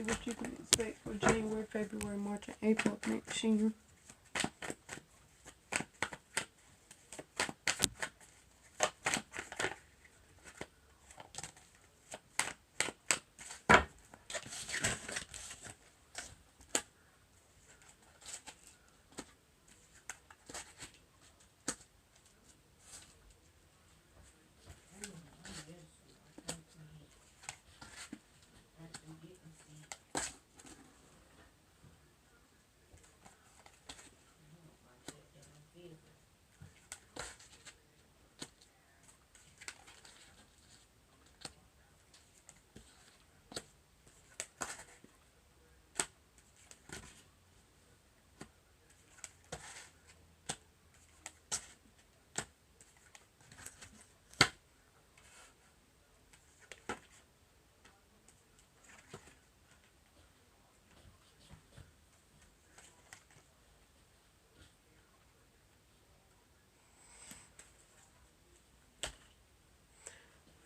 see what you can expect for January, February, March, and April of next year.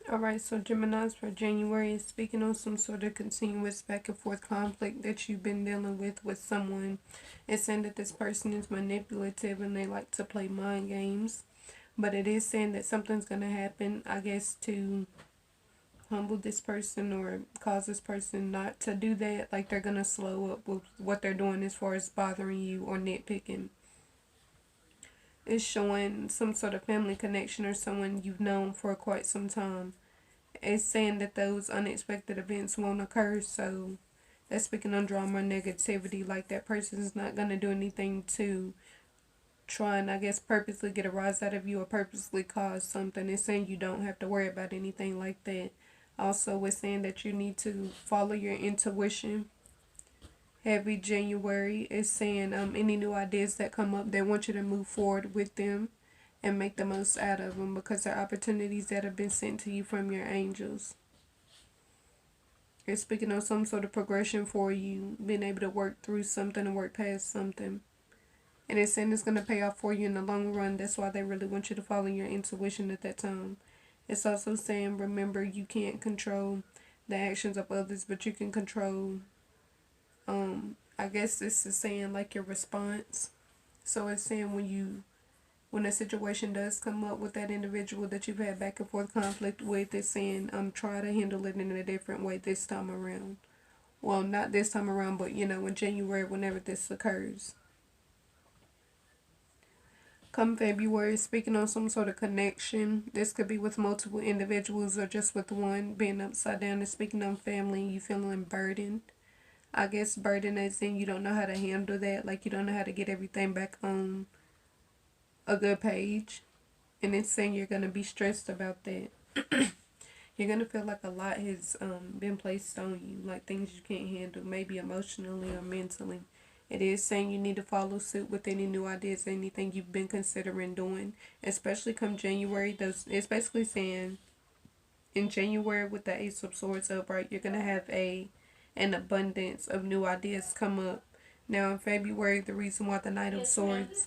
Alright, so Gemini's for January is speaking on some sort of continuous back and forth conflict that you've been dealing with someone. It's saying that this person is manipulative and they like to play mind games. But it is saying that something's going to happen, I guess, to humble this person or cause this person not to do that. Like they're going to slow up with what they're doing as far as bothering you or nitpicking. It's showing some sort of family connection or someone you've known for quite some time. It's saying that those unexpected events won't occur, so that's speaking on drama or negativity. Like that person's not going to do anything to try and, I guess, purposely get a rise out of you or purposely cause something. It's saying you don't have to worry about anything like that. Also, it's saying that you need to follow your intuition. Heavy January is saying any new ideas that come up, they want you to move forward with them and make the most out of them because they're opportunities that have been sent to you from your angels. It's speaking of some sort of progression for you, being able to work through something and work past something. And it's saying it's going to pay off for you in the long run. That's why they really want you to follow your intuition at that time. It's also saying, remember, you can't control the actions of others, but you can control I guess this is saying like your response. So it's saying when a situation does come up with that individual that you've had back and forth conflict with, it's saying try to handle it in a different way this time around. Well, not this time around, but in January, whenever this occurs. Come February, speaking on some sort of connection. This could be with multiple individuals or just with one. Being upside down and speaking on family, you feeling burdened. I guess burden as in you don't know how to handle that. Like you don't know how to get everything back on a good page. And it's saying you're going to be stressed about that. You're going to feel like a lot has been placed on you. Like things you can't handle. Maybe emotionally or mentally. It is saying you need to follow suit with any new ideas. Anything you've been considering doing. Especially come January. It's basically saying in January with the Ace of Swords upright. You're going to have an abundance of new ideas come up. Now in February, the reason why the Knight of Swords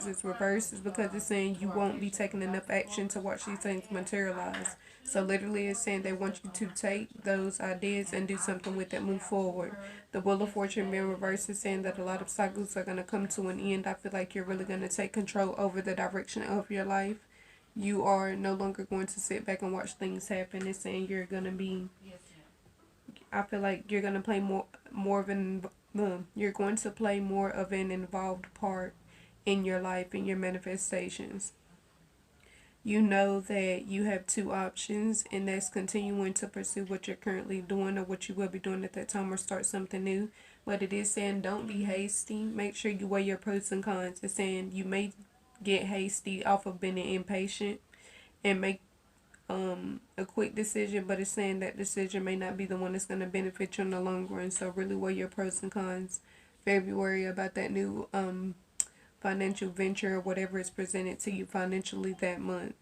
is reversed is because it's saying you won't be taking enough action to watch these things materialize. So literally it's saying they want you to take those ideas and do something with it, move forward. The Wheel of Fortune being reversed is saying that a lot of cycles are going to come to an end. I feel like you're really going to take control over the direction of your life. You are no longer going to sit back and watch things happen. It's saying you're going to be, I feel like you're going to play more of an, you're going to play more of an involved part in your life, in your manifestations. You know that you have two options, and that's continuing to pursue what you're currently doing or what you will be doing at that time or start something new. But it is saying don't be hasty. Make sure you weigh your pros and cons. It's saying you may get hasty off of being impatient and make a quick decision, but it's saying that decision may not be the one that's going to benefit you in the long run. So really weigh your pros and cons February about that new financial venture or whatever is presented to you financially that month.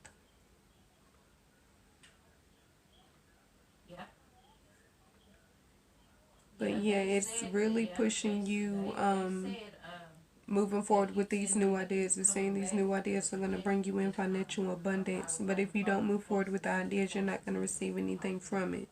But yeah, it's really pushing you moving forward with these new ideas. It's saying these new ideas are going to bring you in financial abundance. But if you don't move forward with the ideas, you're not going to receive anything from it.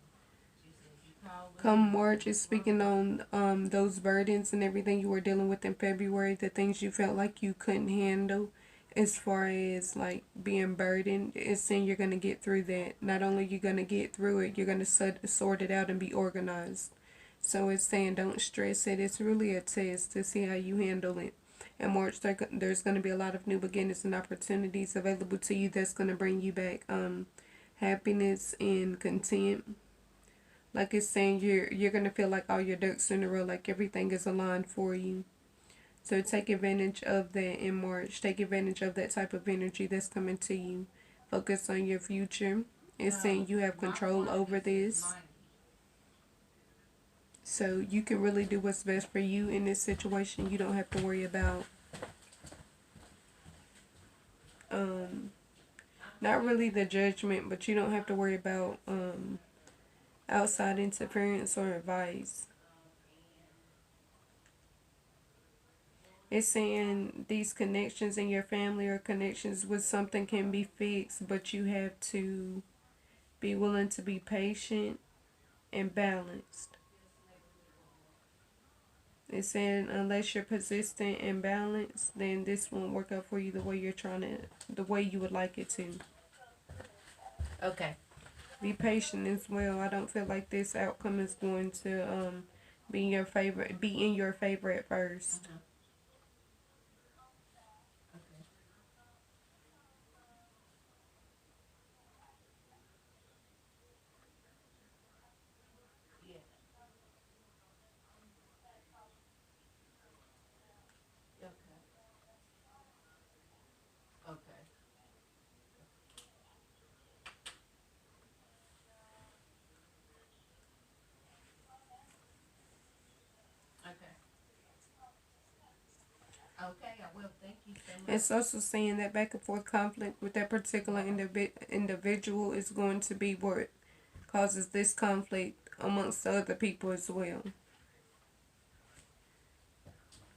Come March is speaking on those burdens and everything you were dealing with in February, the things you felt like you couldn't handle as far as like being burdened. It's saying you're going to get through that. Not only you're going to get through it, you're going to sort it out and be organized. So it's saying don't stress it. It's really a test to see how you handle it. In March, there's going to be a lot of new beginnings and opportunities available to you that's going to bring you back happiness and content. Like it's saying you're gonna feel like all your ducks in a row, like everything is aligned for you. So take advantage of that in March. Take advantage of that type of energy that's coming to you. Focus on your future. It's saying you have control over this. So you can really do what's best for you in this situation. You don't have to worry about not really the judgment, but you don't have to worry about outside interference or advice. It's saying these connections in your family or connections with something can be fixed, but you have to be willing to be patient and balanced. It's saying unless you're persistent and balanced, then this won't work out for you the way the way you would like it to. Okay. Be patient as well. I don't feel like this outcome is going to be in your favor. Be in your favor at first. Okay, I will. Thank you so much. It's also saying that back and forth conflict with that particular individual is going to be what causes this conflict amongst the other people as well.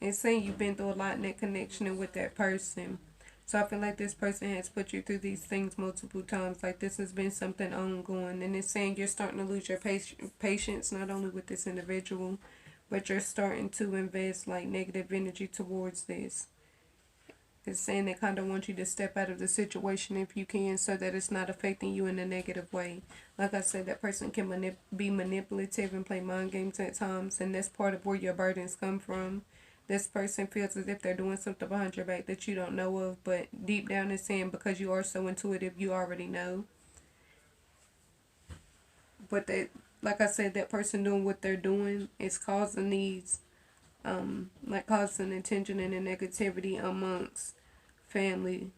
It's saying you've been through a lot in that connection with that person. So I feel like this person has put you through these things multiple times. Like this has been something ongoing. And it's saying you're starting to lose your patience, not only with this individual, but you're starting to invest like negative energy towards this. It's saying they kind of want you to step out of the situation if you can, so that it's not affecting you in a negative way. Like I said, that person can be manipulative and play mind games at times, and that's part of where your burdens come from. This person feels as if they're doing something behind your back that you don't know of, but deep down it's saying because you are so intuitive, you already know. But that, like I said, that person doing what they're doing is causing these, like causing attention and the negativity amongst family.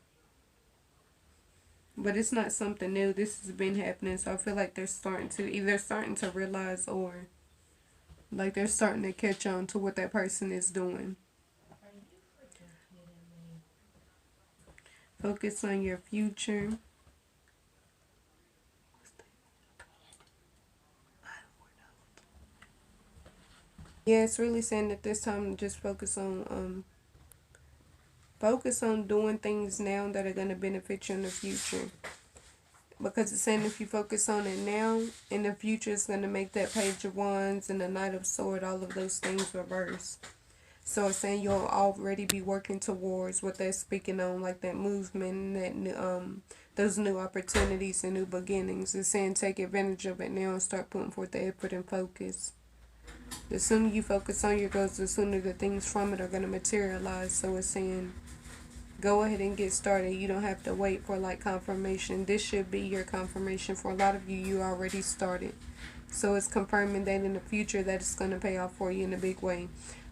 But it's not something new. This has been happening, so I feel like they're starting to realize, or like they're starting to catch on to what that person is doing. Focus on your future. Yeah, it's really saying that this time just focus on doing things now that are going to benefit you in the future. Because it's saying if you focus on it now, in the future it's going to make that Page of Wands and the Knight of Swords, all of those things reverse. So it's saying you'll already be working towards what they're speaking on, like that movement and that those new opportunities and new beginnings. It's saying take advantage of it now and start putting forth the effort and focus. The sooner you focus on your goals, the sooner the things from it are going to materialize. So it's saying go ahead and get started. You don't have to wait for like confirmation. This should be your confirmation. For a lot of you, you already started. So it's confirming that in the future that it's going to pay off for you in a big way.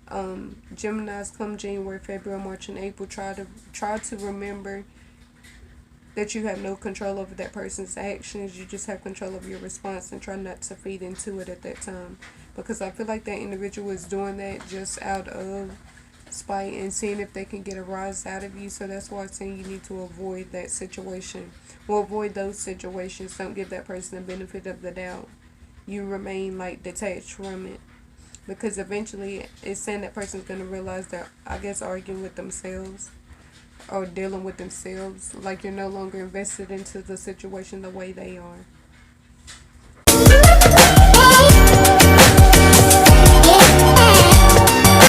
Geminis, come January, February, March, and April, try to remember that you have no control over that person's actions. You just have control over your response, and try not to feed into it at that time. Because I feel like that individual is doing that just out of spite and seeing if they can get a rise out of you. So that's why I'm saying you need to avoid that situation. Well, avoid those situations. Don't give that person the benefit of the doubt. You remain like detached from it. Because eventually it's saying that person's going to realize they're, I guess, arguing with themselves or dealing with themselves. Like you're no longer invested into the situation the way they are.